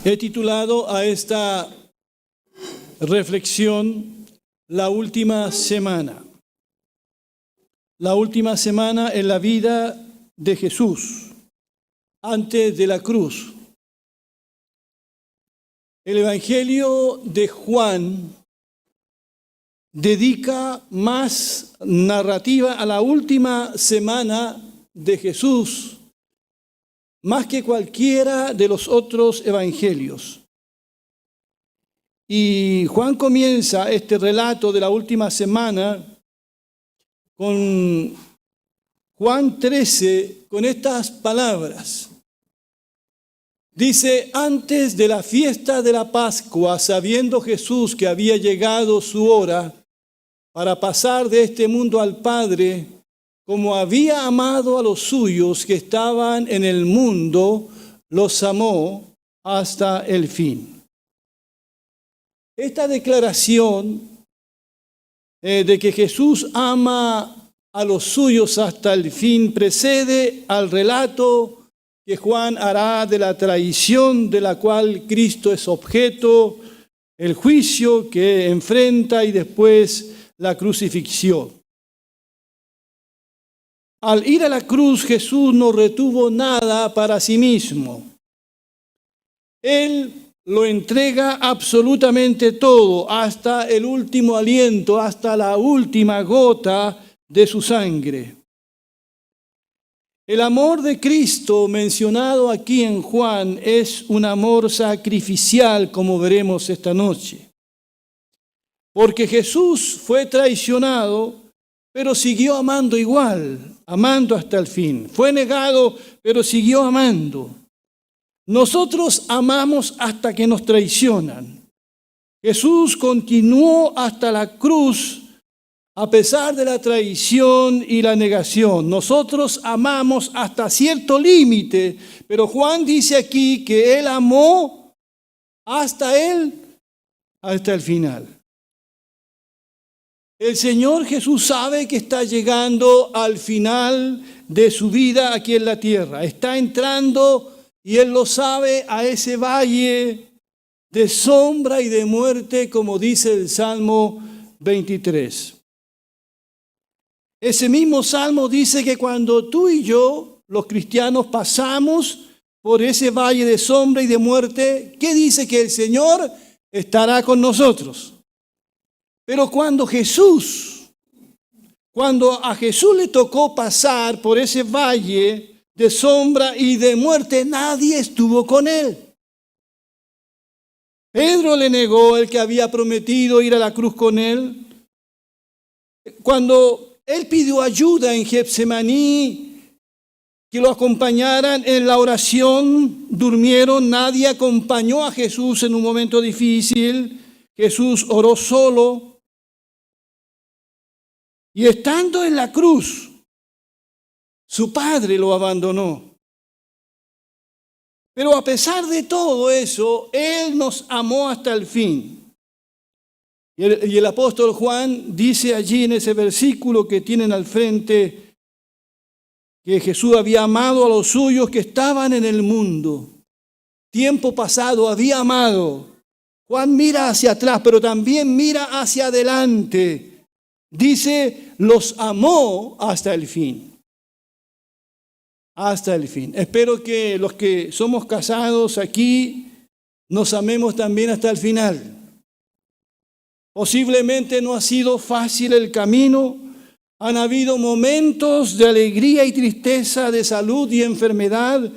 He titulado a esta reflexión La última semana. La última semana en la vida de Jesús, antes de la cruz. El Evangelio de Juan dedica más narrativa a la última semana de Jesús, más que cualquiera de los otros evangelios. Y Juan comienza este relato de la última semana con Juan 13, con estas palabras. Dice: antes de la fiesta de la Pascua, sabiendo Jesús que había llegado su hora para pasar de este mundo al Padre, como había amado a los suyos que estaban en el mundo, los amó hasta el fin. Esta declaración de que Jesús ama a los suyos hasta el fin precede al relato que Juan hará de la traición de la cual Cristo es objeto, el juicio que enfrenta y después la crucifixión. Al ir a la cruz, Jesús no retuvo nada para sí mismo. Él lo entrega absolutamente todo, hasta el último aliento, hasta la última gota de su sangre. El amor de Cristo mencionado aquí en Juan es un amor sacrificial, como veremos esta noche. Porque Jesús fue traicionado, pero siguió amando igual, amando hasta el fin. Fue negado, pero siguió amando. Nosotros amamos hasta que nos traicionan. Jesús continuó hasta la cruz a pesar de la traición y la negación. Nosotros amamos hasta cierto límite, pero Juan dice aquí que Él amó hasta el final. El Señor Jesús sabe que está llegando al final de su vida aquí en la tierra. Está entrando, y Él lo sabe, a ese valle de sombra y de muerte, como dice el Salmo 23. Ese mismo Salmo dice que cuando tú y yo, los cristianos, pasamos por ese valle de sombra y de muerte, ¿qué dice? Que el Señor estará con nosotros. Pero cuando a Jesús le tocó pasar por ese valle de sombra y de muerte, nadie estuvo con Él. Pedro le negó, el que había prometido ir a la cruz con Él. Cuando Él pidió ayuda en Getsemaní, que lo acompañaran en la oración, durmieron, nadie acompañó a Jesús en un momento difícil. Jesús oró solo. Y estando en la cruz, su Padre lo abandonó. Pero a pesar de todo eso, Él nos amó hasta el fin. Y el apóstol Juan dice allí en ese versículo que tienen al frente, que Jesús había amado a los suyos que estaban en el mundo. Tiempo pasado había amado. Juan mira hacia atrás, pero también mira hacia adelante. Dice, los amó hasta el fin. Hasta el fin. Espero que los que somos casados aquí nos amemos también hasta el final. Posiblemente no ha sido fácil el camino. Han habido momentos de alegría y tristeza, de salud y enfermedad,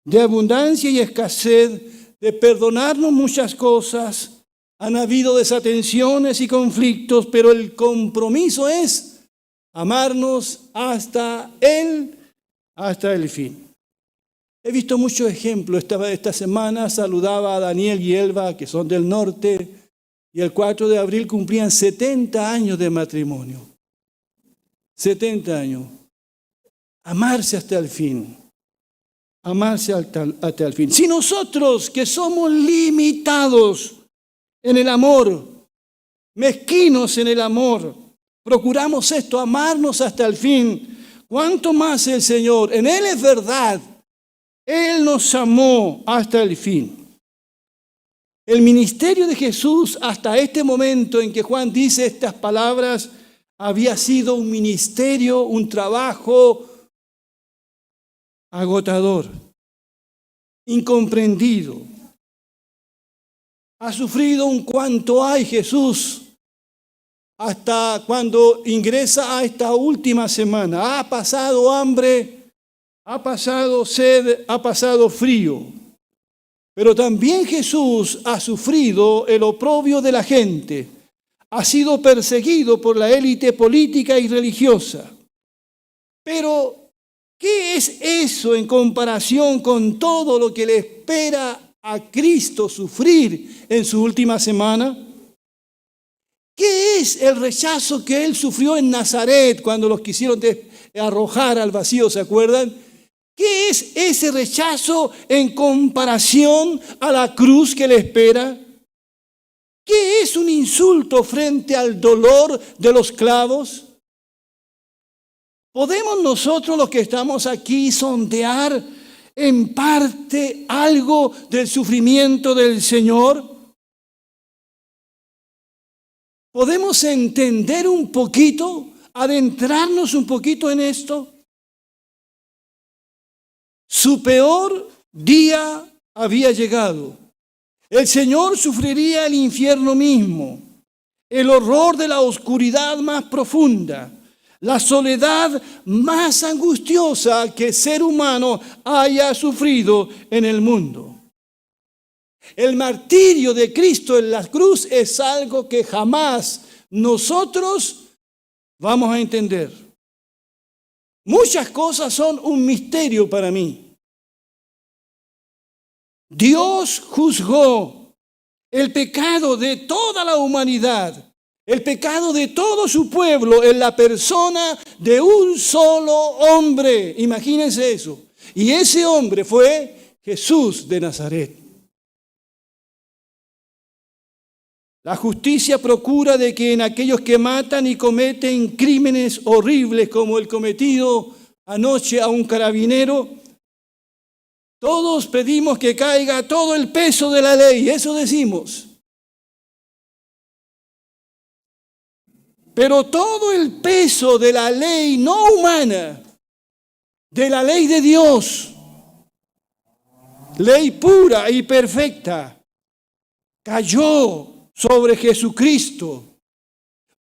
de abundancia y escasez, de perdonarnos muchas cosas. Han habido desatenciones y conflictos, pero el compromiso es amarnos hasta el fin. He visto muchos ejemplos. Esta semana saludaba a Daniel y Elba, que son del norte, y el 4 de abril cumplían 70 años de matrimonio. 70 años. Amarse hasta el fin. Amarse hasta el fin. Si nosotros, que somos limitados en el amor, mezquinos en el amor, procuramos esto, amarnos hasta el fin, ¿cuánto más el Señor? En Él es verdad. Él nos amó hasta el fin. El ministerio de Jesús hasta este momento en que Juan dice estas palabras había sido un ministerio, un trabajo agotador, incomprendido. Ha sufrido un cuanto hay Jesús hasta cuando ingresa a esta última semana. Ha pasado hambre, ha pasado sed, ha pasado frío. Pero también Jesús ha sufrido el oprobio de la gente. Ha sido perseguido por la élite política y religiosa. Pero, ¿qué es eso en comparación con todo lo que le espera a Cristo sufrir en su última semana? ¿Qué es el rechazo que Él sufrió en Nazaret cuando los quisieron arrojar al vacío? ¿Se acuerdan? ¿Qué es ese rechazo en comparación a la cruz que le espera? ¿Qué es un insulto frente al dolor de los clavos? ¿Podemos nosotros los que estamos aquí sondear en parte algo del sufrimiento del Señor? ¿Podemos entender un poquito, adentrarnos un poquito en esto? Su peor día había llegado. El Señor sufriría el infierno mismo, el horror de la oscuridad más profunda, la soledad más angustiosa que ser humano haya sufrido en el mundo. El martirio de Cristo en la cruz es algo que jamás nosotros vamos a entender. Muchas cosas son un misterio para mí. Dios juzgó el pecado de toda la humanidad, el pecado de todo su pueblo en la persona de un solo hombre. Imagínense eso. Y ese hombre fue Jesús de Nazaret. La justicia procura de que en aquellos que matan y cometen crímenes horribles como el cometido anoche a un carabinero, todos pedimos que caiga todo el peso de la ley, eso decimos. Pero todo el peso de la ley no humana, de la ley de Dios, ley pura y perfecta, cayó sobre Jesucristo,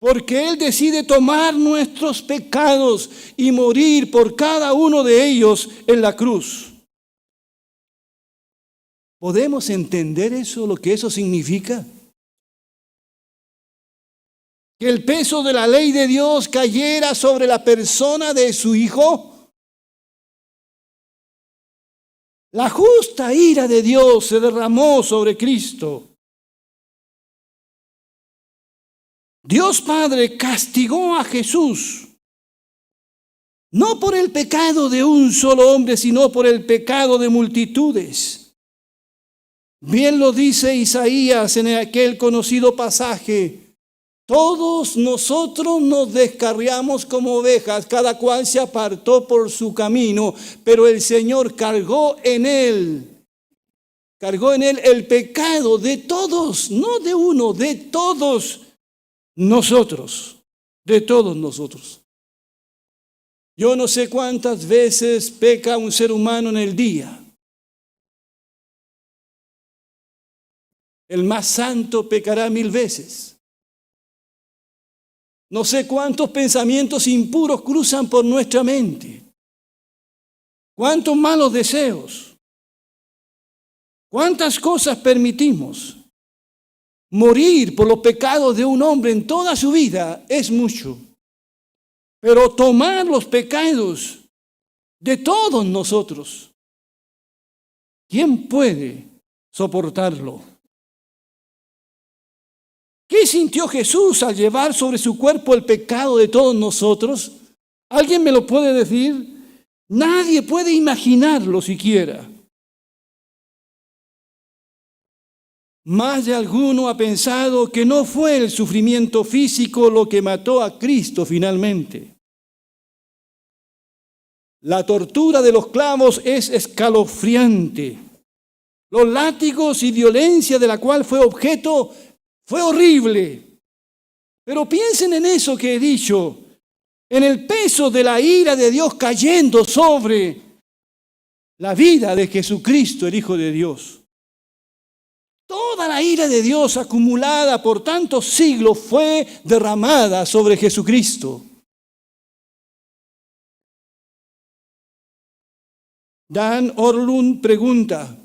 porque Él decide tomar nuestros pecados y morir por cada uno de ellos en la cruz. ¿Podemos entender eso, lo que eso significa? Que el peso de la ley de Dios cayera sobre la persona de su Hijo. La justa ira de Dios se derramó sobre Cristo. Dios Padre castigó a Jesús, no por el pecado de un solo hombre, sino por el pecado de multitudes. Bien lo dice Isaías en aquel conocido pasaje: todos nosotros nos descarriamos como ovejas, cada cual se apartó por su camino, pero el Señor cargó en él el pecado de todos, no de uno, de todos nosotros, de todos nosotros. Yo no sé cuántas veces peca un ser humano en el día. El más santo pecará 1000 veces. No sé cuántos pensamientos impuros cruzan por nuestra mente. Cuántos malos deseos. Cuántas cosas permitimos. Morir por los pecados de un hombre en toda su vida es mucho. Pero tomar los pecados de todos nosotros, ¿quién puede soportarlo? ¿Qué sintió Jesús al llevar sobre su cuerpo el pecado de todos nosotros? ¿Alguien me lo puede decir? Nadie puede imaginarlo siquiera. Más de alguno ha pensado que no fue el sufrimiento físico lo que mató a Cristo finalmente. La tortura de los clavos es escalofriante. Los látigos y violencia de la cual fue objeto fue horrible. Pero piensen en eso que he dicho, en el peso de la ira de Dios cayendo sobre la vida de Jesucristo, el Hijo de Dios. Toda la ira de Dios acumulada por tantos siglos fue derramada sobre Jesucristo. Dan Orlund pregunta,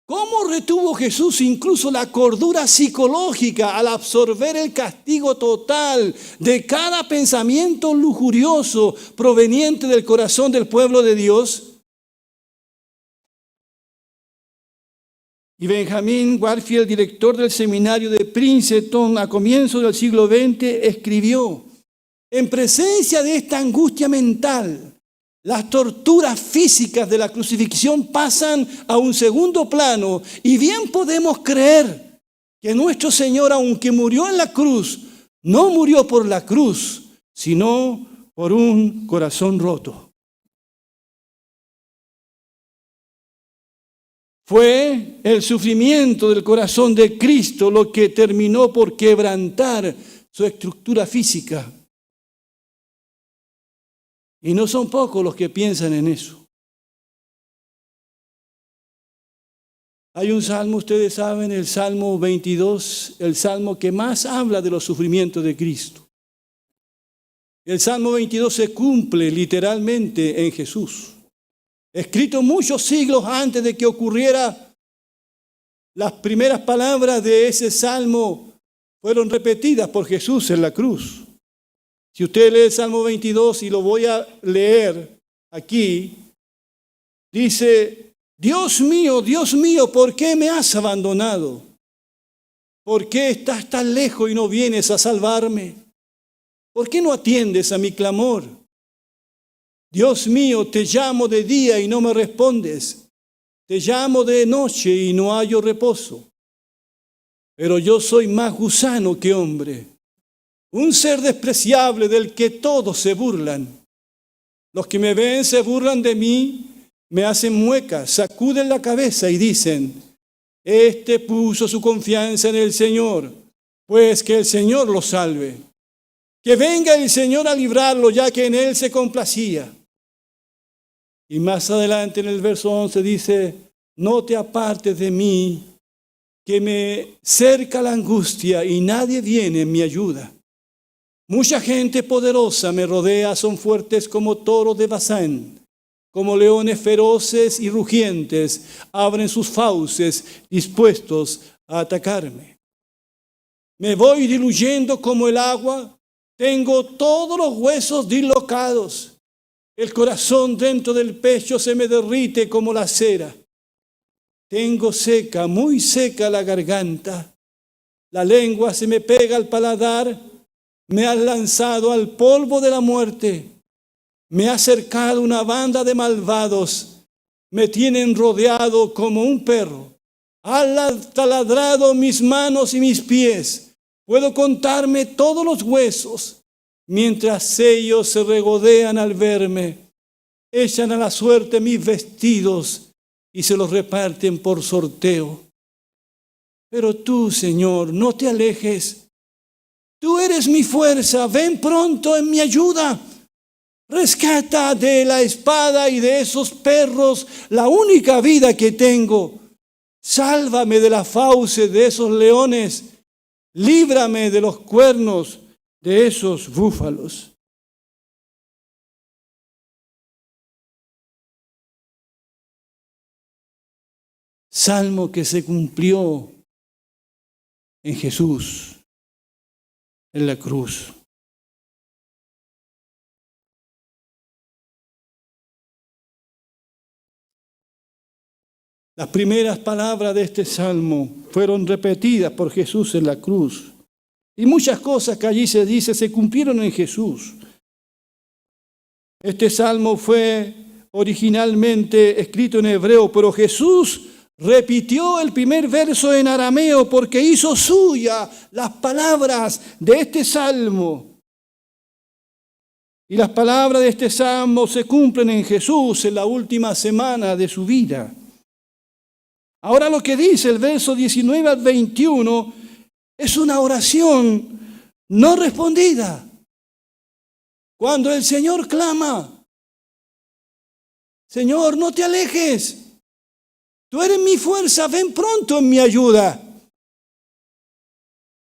¿cómo retuvo Jesús incluso la cordura psicológica al absorber el castigo total de cada pensamiento lujurioso proveniente del corazón del pueblo de Dios? Y Benjamin Warfield, director del seminario de Princeton a comienzos del siglo XX, escribió, en presencia de esta angustia mental, las torturas físicas de la crucifixión pasan a un segundo plano y bien podemos creer que nuestro Señor, aunque murió en la cruz, no murió por la cruz, sino por un corazón roto. Fue el sufrimiento del corazón de Cristo lo que terminó por quebrantar su estructura física. Y no son pocos los que piensan en eso. Hay un salmo, ustedes saben, el Salmo 22, el salmo que más habla de los sufrimientos de Cristo. El Salmo 22 se cumple literalmente en Jesús. Escrito muchos siglos antes de que ocurriera, las primeras palabras de ese salmo fueron repetidas por Jesús en la cruz. Si usted lee el Salmo 22, y lo voy a leer aquí, dice, Dios mío, ¿por qué me has abandonado? ¿Por qué estás tan lejos y no vienes a salvarme? ¿Por qué no atiendes a mi clamor? Dios mío, te llamo de día y no me respondes. Te llamo de noche y no hallo reposo. Pero yo soy más gusano que hombre, un ser despreciable del que todos se burlan. Los que me ven se burlan de mí, me hacen muecas, sacuden la cabeza y dicen, este puso su confianza en el Señor, pues que el Señor lo salve. Que venga el Señor a librarlo, ya que en él se complacía. Y más adelante en el verso 11 dice, no te apartes de mí, que me cerca la angustia y nadie viene en mi ayuda. Mucha gente poderosa me rodea, son fuertes como toros de Basán, como leones feroces y rugientes, abren sus fauces dispuestos a atacarme. Me voy diluyendo como el agua, tengo todos los huesos dislocados, el corazón dentro del pecho se me derrite como la cera. Tengo seca, muy seca la garganta, la lengua se me pega al paladar. Me has lanzado al polvo de la muerte. Me ha cercado una banda de malvados. Me tienen rodeado como un perro. Han taladrado mis manos y mis pies. Puedo contarme todos los huesos. Mientras ellos se regodean al verme, echan a la suerte mis vestidos y se los reparten por sorteo. Pero tú, Señor, no te alejes. Tú eres mi fuerza, ven pronto en mi ayuda. Rescata de la espada y de esos perros la única vida que tengo. Sálvame de la fauce de esos leones. Líbrame de los cuernos de esos búfalos. Salmo que se cumplió en Jesús. En la cruz. Las primeras palabras de este salmo fueron repetidas por Jesús en la cruz. Y muchas cosas que allí se dice se cumplieron en Jesús. Este salmo fue originalmente escrito en hebreo, pero Jesús repitió el primer verso en arameo porque hizo suya las palabras de este salmo. Y las palabras de este salmo se cumplen en Jesús en la última semana de su vida. Ahora lo que dice el verso 19 al 21 es una oración no respondida. Cuando el Señor clama, Señor, no te alejes. Tú eres mi fuerza, ven pronto en mi ayuda.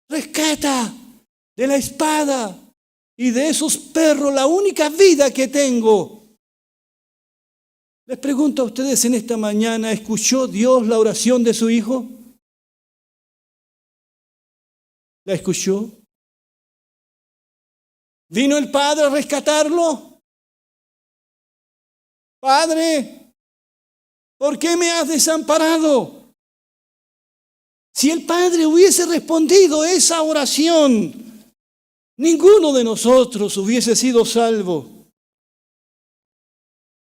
Rescata de la espada y de esos perros la única vida que tengo. Les pregunto a ustedes en esta mañana, ¿escuchó Dios la oración de su hijo? ¿La escuchó? ¿Vino el Padre a rescatarlo? Padre, ¿por qué me has desamparado? Si el Padre hubiese respondido esa oración, ninguno de nosotros hubiese sido salvo.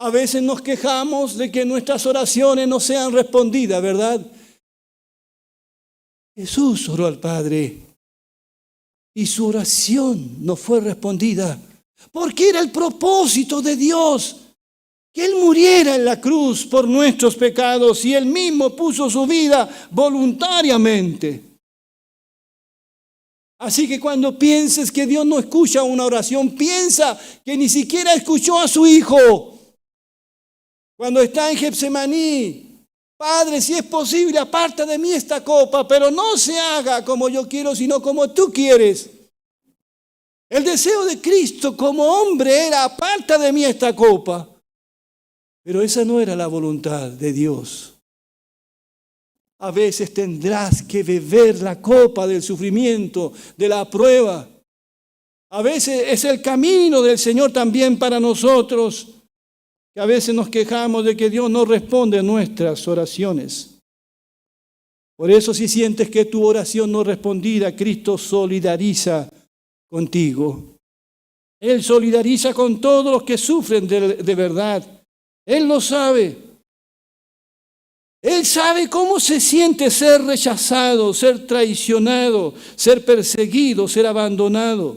A veces nos quejamos de que nuestras oraciones no sean respondidas, ¿verdad? Jesús oró al Padre y su oración no fue respondida, porque era el propósito de Dios que Él muriera en la cruz por nuestros pecados y Él mismo puso su vida voluntariamente. Así que cuando pienses que Dios no escucha una oración, piensa que ni siquiera escuchó a su Hijo. Cuando está en Getsemaní, Padre, si es posible, aparta de mí esta copa, pero no se haga como yo quiero, sino como tú quieres. El deseo de Cristo como hombre era, aparta de mí esta copa. Pero esa no era la voluntad de Dios. A veces tendrás que beber la copa del sufrimiento, de la prueba. A veces es el camino del Señor también para nosotros, que a veces nos quejamos de que Dios no responde a nuestras oraciones. Por eso si sientes que tu oración no respondida, Cristo solidariza contigo. Él solidariza con todos los que sufren de verdad. Él lo sabe. Él sabe cómo se siente ser rechazado, ser traicionado, ser perseguido, ser abandonado.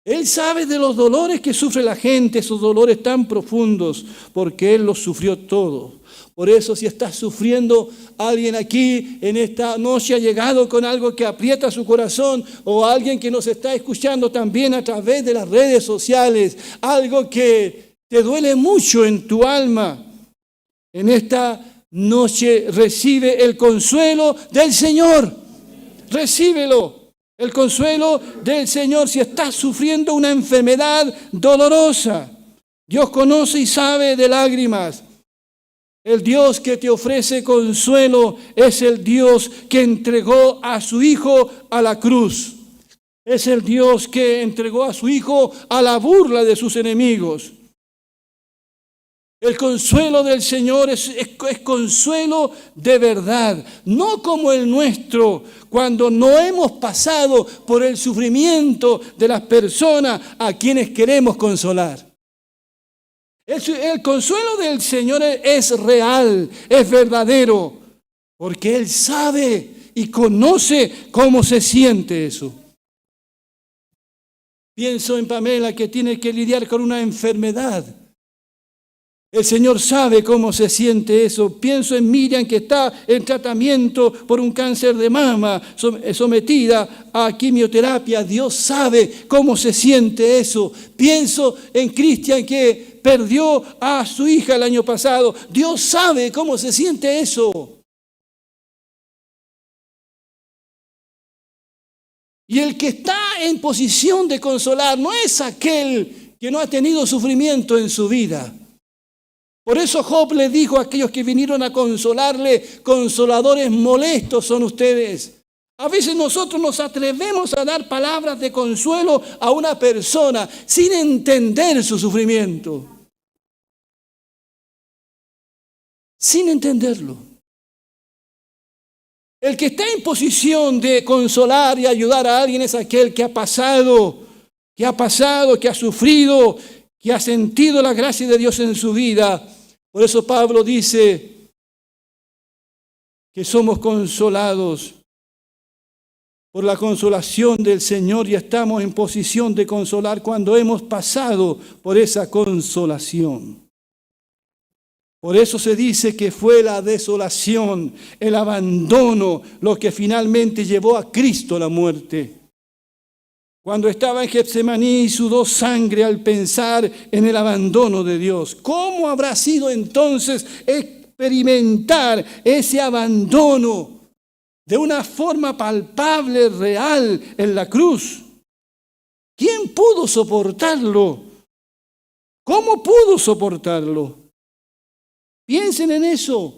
Él sabe de los dolores que sufre la gente, esos dolores tan profundos, porque Él los sufrió todos. Por eso si estás sufriendo, alguien aquí en esta noche ha llegado con algo que aprieta su corazón, o alguien que nos está escuchando también a través de las redes sociales, algo que te duele mucho en tu alma, en esta noche recibe el consuelo del Señor. Recíbelo. El consuelo del Señor si estás sufriendo una enfermedad dolorosa. Dios conoce y sabe de lágrimas. El Dios que te ofrece consuelo es el Dios que entregó a su Hijo a la cruz. Es el Dios que entregó a su Hijo a la burla de sus enemigos. El consuelo del Señor es consuelo de verdad, no como el nuestro, cuando no hemos pasado por el sufrimiento de las personas a quienes queremos consolar. El consuelo del Señor es real, es verdadero, porque Él sabe y conoce cómo se siente eso. Pienso en Pamela, que tiene que lidiar con una enfermedad. El Señor sabe cómo se siente eso. Pienso en Miriam, que está en tratamiento por un cáncer de mama, sometida a quimioterapia. Dios sabe cómo se siente eso. Pienso en Cristian, que perdió a su hija el año pasado. Dios sabe cómo se siente eso. Y el que está en posición de consolar no es aquel que no ha tenido sufrimiento en su vida. Por eso Job le dijo a aquellos que vinieron a consolarle: consoladores molestos son ustedes. A veces nosotros nos atrevemos a dar palabras de consuelo a una persona sin entender su sufrimiento. Sin entenderlo. El que está en posición de consolar y ayudar a alguien es aquel que ha pasado, que ha sufrido, que ha sentido la gracia de Dios en su vida. Por eso Pablo dice que somos consolados por la consolación del Señor y estamos en posición de consolar cuando hemos pasado por esa consolación. Por eso se dice que fue la desolación, el abandono, lo que finalmente llevó a Cristo a la muerte. Cuando estaba en Getsemaní, sudó sangre al pensar en el abandono de Dios. ¿Cómo habrá sido entonces experimentar ese abandono de una forma palpable, real, en la cruz? ¿Quién pudo soportarlo? ¿Cómo pudo soportarlo? Piensen en eso.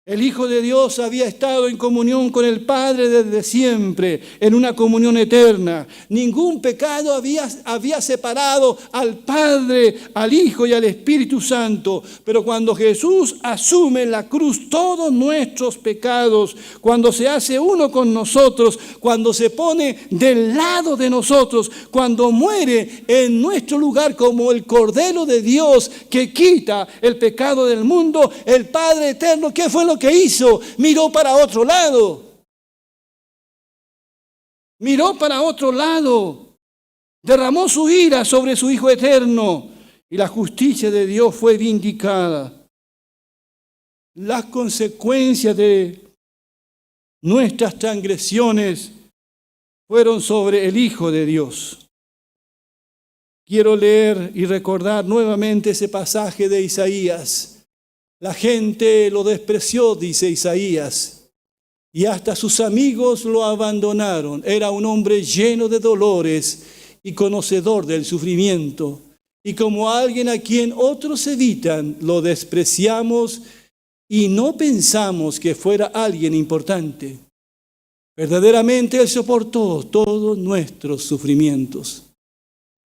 El Hijo de Dios había estado en comunión con el Padre desde siempre, en una comunión eterna. Ningún pecado había separado al Padre, al Hijo y al Espíritu Santo. Pero cuando Jesús asume en la cruz todos nuestros pecados, cuando se hace uno con nosotros, cuando se pone del lado de nosotros, cuando muere en nuestro lugar como el Cordero de Dios que quita el pecado del mundo, el Padre eterno, ¿qué fue lo que hizo? Miró para otro lado. Miró para otro lado. Derramó su ira sobre su Hijo eterno y la justicia de Dios fue vindicada. Las consecuencias de nuestras transgresiones fueron sobre el Hijo de Dios. Quiero leer y recordar nuevamente ese pasaje de Isaías. La gente lo despreció, dice Isaías, y hasta sus amigos lo abandonaron. Era un hombre lleno de dolores y conocedor del sufrimiento. Y como alguien a quien otros evitan, lo despreciamos y no pensamos que fuera alguien importante. Verdaderamente Él soportó todos nuestros sufrimientos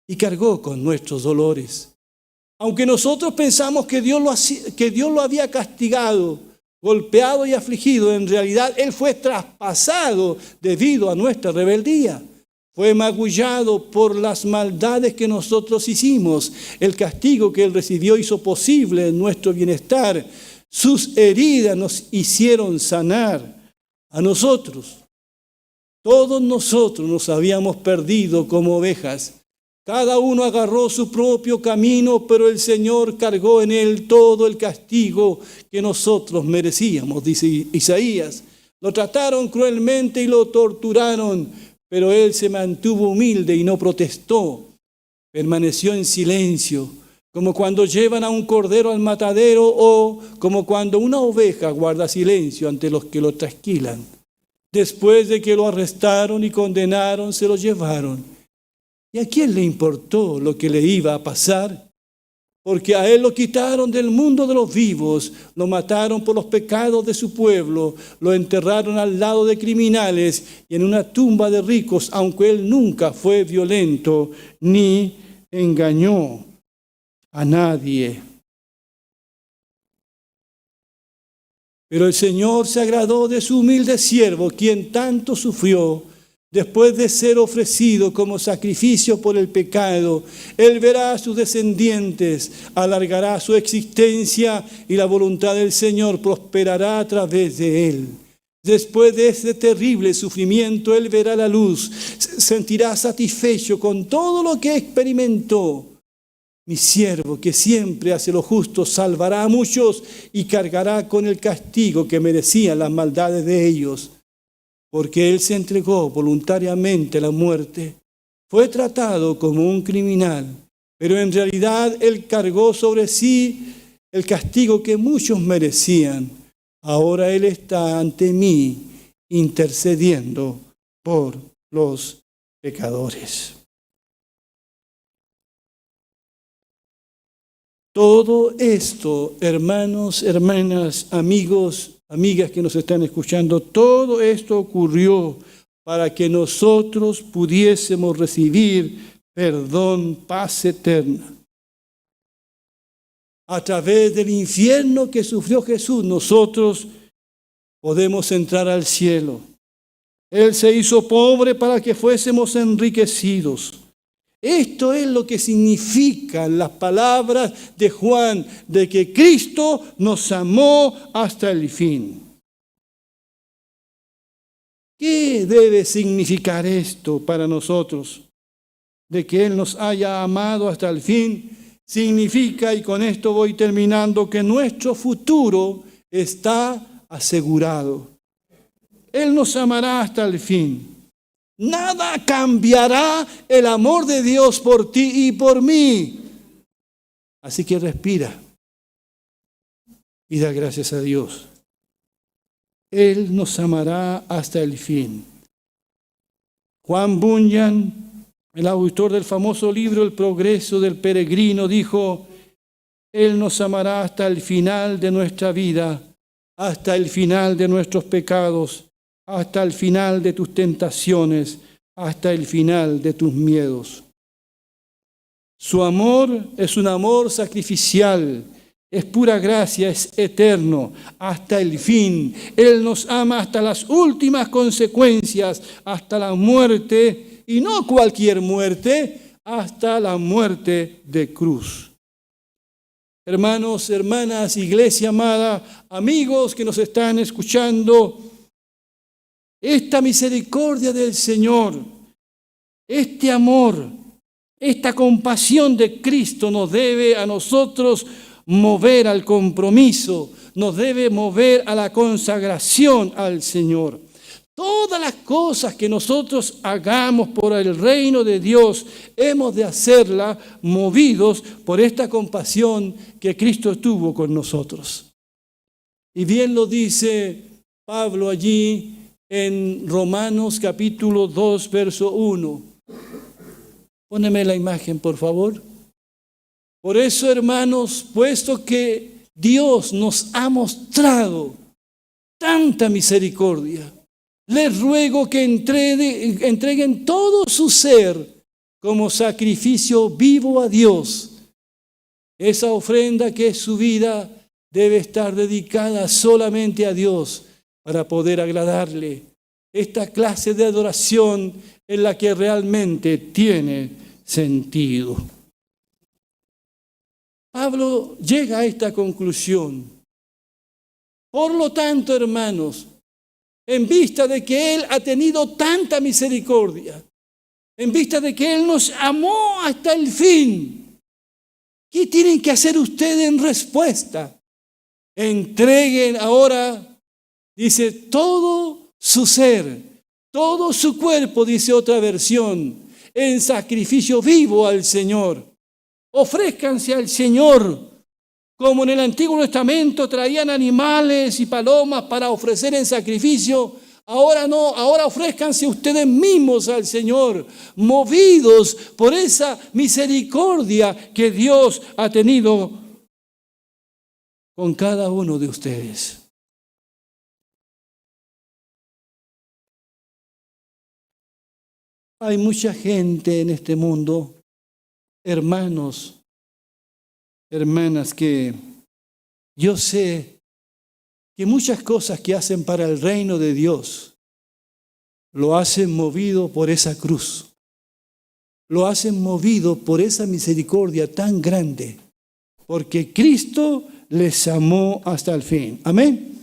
y cargó con nuestros dolores. Aunque nosotros pensamos que Dios lo había castigado, golpeado y afligido, en realidad Él fue traspasado debido a nuestra rebeldía. Fue magullado por las maldades que nosotros hicimos. El castigo que Él recibió hizo posible nuestro bienestar. Sus heridas nos hicieron sanar a nosotros. Todos nosotros nos habíamos perdido como ovejas. Cada uno agarró su propio camino, pero el Señor cargó en él todo el castigo que nosotros merecíamos, dice Isaías. Lo trataron cruelmente y lo torturaron, pero él se mantuvo humilde y no protestó. Permaneció en silencio, como cuando llevan a un cordero al matadero o como cuando una oveja guarda silencio ante los que lo trasquilan. Después de que lo arrestaron y condenaron, se lo llevaron. ¿Y a quién le importó lo que le iba a pasar? Porque a él lo quitaron del mundo de los vivos, lo mataron por los pecados de su pueblo, lo enterraron al lado de criminales y en una tumba de ricos, aunque él nunca fue violento ni engañó a nadie. Pero el Señor se agradó de su humilde siervo, quien tanto sufrió. Después de ser ofrecido como sacrificio por el pecado, Él verá a sus descendientes, alargará su existencia y la voluntad del Señor prosperará a través de Él. Después de ese terrible sufrimiento, Él verá la luz, se sentirá satisfecho con todo lo que experimentó. Mi siervo, que siempre hace lo justo, salvará a muchos y cargará con el castigo que merecían las maldades de ellos. Porque Él se entregó voluntariamente a la muerte, fue tratado como un criminal, pero en realidad Él cargó sobre sí el castigo que muchos merecían. Ahora Él está ante mí intercediendo por los pecadores. Todo esto, hermanos, hermanas, amigos, amigas que nos están escuchando, todo esto ocurrió para que nosotros pudiésemos recibir perdón, paz eterna. A través del infierno que sufrió Jesús, nosotros podemos entrar al cielo. Él se hizo pobre para que fuésemos enriquecidos. Esto es lo que significan las palabras de Juan, de que Cristo nos amó hasta el fin. ¿Qué debe significar esto para nosotros? De que Él nos haya amado hasta el fin. significa, y con esto voy terminando, que nuestro futuro está asegurado. Él nos amará hasta el fin. Nada cambiará el amor de Dios por ti y por mí. Así que respira y da gracias a Dios. Él nos amará hasta el fin. Juan Bunyan, el autor del famoso libro El progreso del peregrino, dijo: Él nos amará hasta el final de nuestra vida, hasta el final de nuestros pecados, hasta el final de tus tentaciones, hasta el final de tus miedos. Su amor es un amor sacrificial, es pura gracia, es eterno, hasta el fin. Él nos ama hasta las últimas consecuencias, hasta la muerte, y no cualquier muerte, hasta la muerte de cruz. Hermanos, hermanas, iglesia amada, amigos que nos están escuchando, esta misericordia del Señor, este amor, esta compasión de Cristo nos debe a nosotros mover al compromiso, nos debe mover a la consagración al Señor. Todas las cosas que nosotros hagamos por el reino de Dios, hemos de hacerlas movidos por esta compasión que Cristo tuvo con nosotros. Y bien lo dice Pablo allí en Romanos capítulo 2, verso 1. Póneme la imagen, por favor. Por eso, hermanos, puesto que Dios nos ha mostrado tanta misericordia, les ruego que entreguen todo su ser como sacrificio vivo a Dios. Esa ofrenda que es su vida debe estar dedicada solamente a Dios para poder agradarle. Esta clase de adoración es la que realmente tiene sentido. Pablo llega a esta conclusión. Por lo tanto, hermanos, en vista de que Él ha tenido tanta misericordia, en vista de que Él nos amó hasta el fin, ¿qué tienen que hacer ustedes en respuesta? Entreguen ahora, dice, todo su ser, todo su cuerpo, dice otra versión, en sacrificio vivo al Señor. Ofrézcanse al Señor, como en el Antiguo Testamento traían animales y palomas para ofrecer en sacrificio. Ahora no, ahora ofrézcanse ustedes mismos al Señor, movidos por esa misericordia que Dios ha tenido con cada uno de ustedes. Hay mucha gente en este mundo, hermanos, hermanas, que yo sé que muchas cosas que hacen para el reino de Dios lo hacen movido por esa cruz, lo hacen movido por esa misericordia tan grande, porque Cristo les amó hasta el fin. Amén.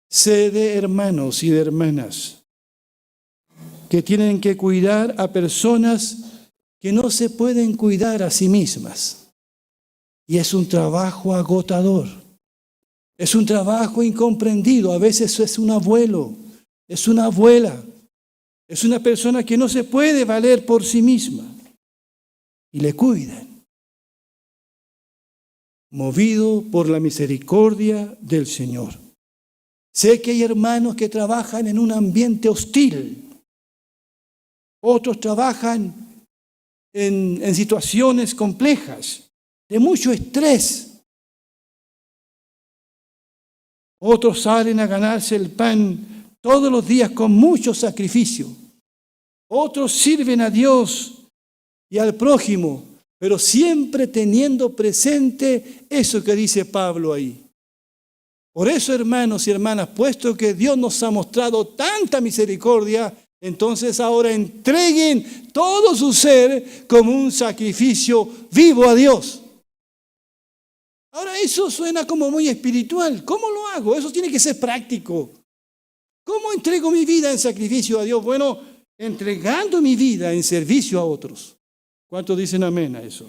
Sé de hermanos y de hermanas que tienen que cuidar a personas que no se pueden cuidar a sí mismas. Y es un trabajo agotador. Es un trabajo incomprendido. A veces es un abuelo, es una abuela, es una persona que no se puede valer por sí misma. Y le cuidan. Movido por la misericordia del Señor. Sé que hay hermanos que trabajan en un ambiente hostil. Otros trabajan en situaciones complejas, de mucho estrés. Otros salen a ganarse el pan todos los días con mucho sacrificio. Otros sirven a Dios y al prójimo, pero siempre teniendo presente eso que dice Pablo ahí. Por eso, hermanos y hermanas, puesto que Dios nos ha mostrado tanta misericordia, entonces ahora entreguen todo su ser como un sacrificio vivo a Dios. Ahora eso suena como muy espiritual. ¿Cómo lo hago? Eso tiene que ser práctico. ¿Cómo entrego mi vida en sacrificio a Dios? Bueno, entregando mi vida en servicio a otros. ¿Cuántos dicen amén a eso?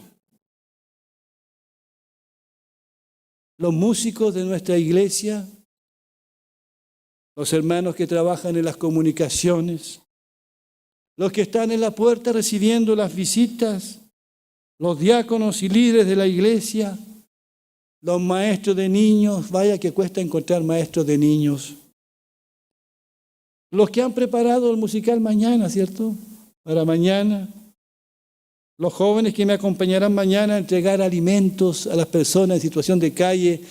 los músicos de nuestra iglesia, los hermanos que trabajan en las comunicaciones, los que están en la puerta recibiendo las visitas, los diáconos y líderes de la iglesia, los maestros de niños, vaya que cuesta encontrar maestros de niños. Los que han preparado el musical mañana, ¿cierto? Para mañana. Los jóvenes que me acompañarán mañana a entregar alimentos a las personas en situación de calle.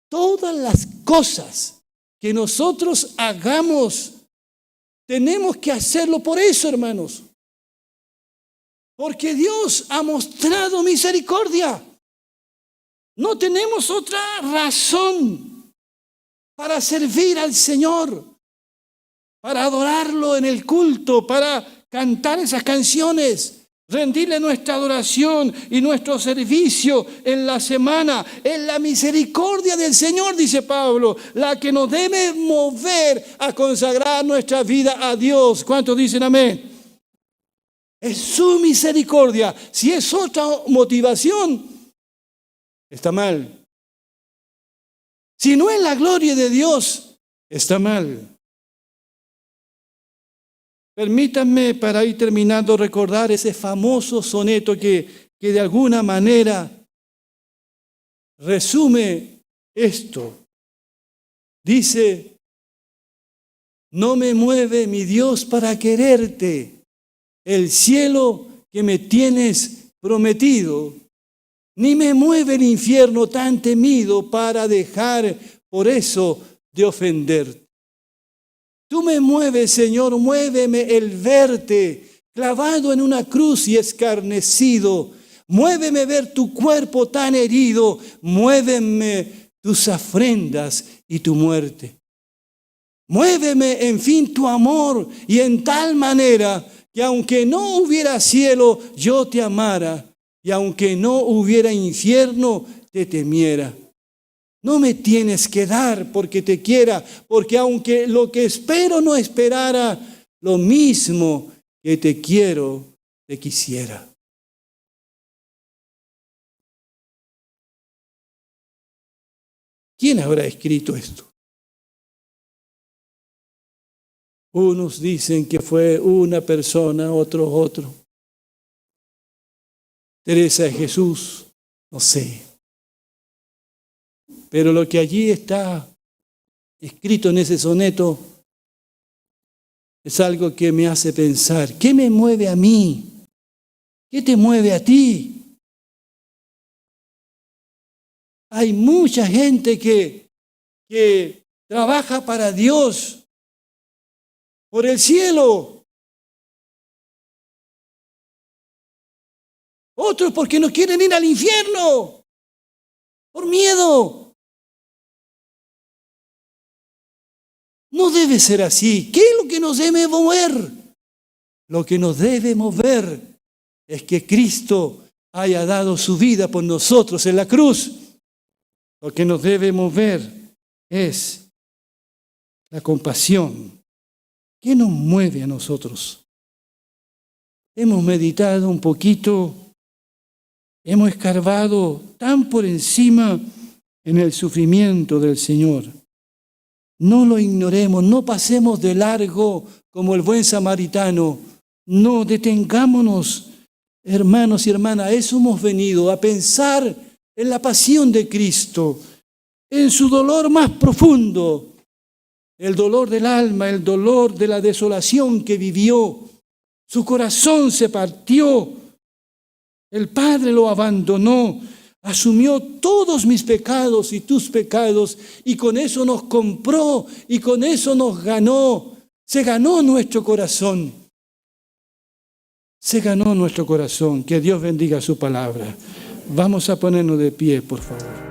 Todas las cosas que nosotros hagamos, tenemos que hacerlo por eso, hermanos. Porque Dios ha mostrado misericordia. No tenemos otra razón para servir al Señor, para adorarlo en el culto, para cantar esas canciones, rendirle nuestra adoración y nuestro servicio en la semana. Es la misericordia del Señor, dice Pablo, la que nos debe mover a consagrar nuestra vida a Dios. ¿Cuántos dicen amén? Es su misericordia. Si es otra motivación, está mal. Si no es la gloria de Dios, está mal. Permítanme, para ir terminando, recordar ese famoso soneto que de alguna manera resume esto. Dice: no me mueve, mi Dios, para quererte, el cielo que me tienes prometido, ni me mueve el infierno tan temido para dejar por eso de ofenderte. Tú me mueves, Señor, muéveme el verte clavado en una cruz y escarnecido. Muéveme ver tu cuerpo tan herido. Muéveme tus ofrendas y tu muerte. Muéveme, en fin, tu amor, y en tal manera que aunque no hubiera cielo, yo te amara, y aunque no hubiera infierno, te temiera. No me tienes que dar porque te quiera, porque aunque lo que espero no esperara, lo mismo que te quiero, te quisiera. ¿Quién habrá escrito esto? Unos dicen que fue una persona, otros otro. Teresa de Jesús, no sé. Pero lo que allí está escrito en ese soneto es algo que me hace pensar. ¿Qué me mueve a mí? ¿Qué te mueve a ti? Hay mucha gente que trabaja para Dios, por el cielo. Otros porque no quieren ir al infierno, por miedo. No debe ser así. ¿Qué es lo que nos debe mover? Lo que nos debe mover es que Cristo haya dado su vida por nosotros en la cruz. Lo que nos debe mover es la compasión. ¿Qué nos mueve a nosotros? Hemos meditado un poquito, hemos escarbado tan por encima en el sufrimiento del Señor. No lo ignoremos, no pasemos de largo como el buen samaritano. No, detengámonos, hermanos y hermanas. A eso hemos venido, a pensar en la pasión de Cristo, en su dolor más profundo, el dolor del alma, el dolor de la desolación que vivió. Su corazón se partió, el Padre lo abandonó. Asumió todos mis pecados y tus pecados, y con eso nos compró y con eso nos ganó. Se ganó nuestro corazón. Se ganó nuestro corazón. Que Dios bendiga su palabra. Vamos a ponernos de pie, por favor.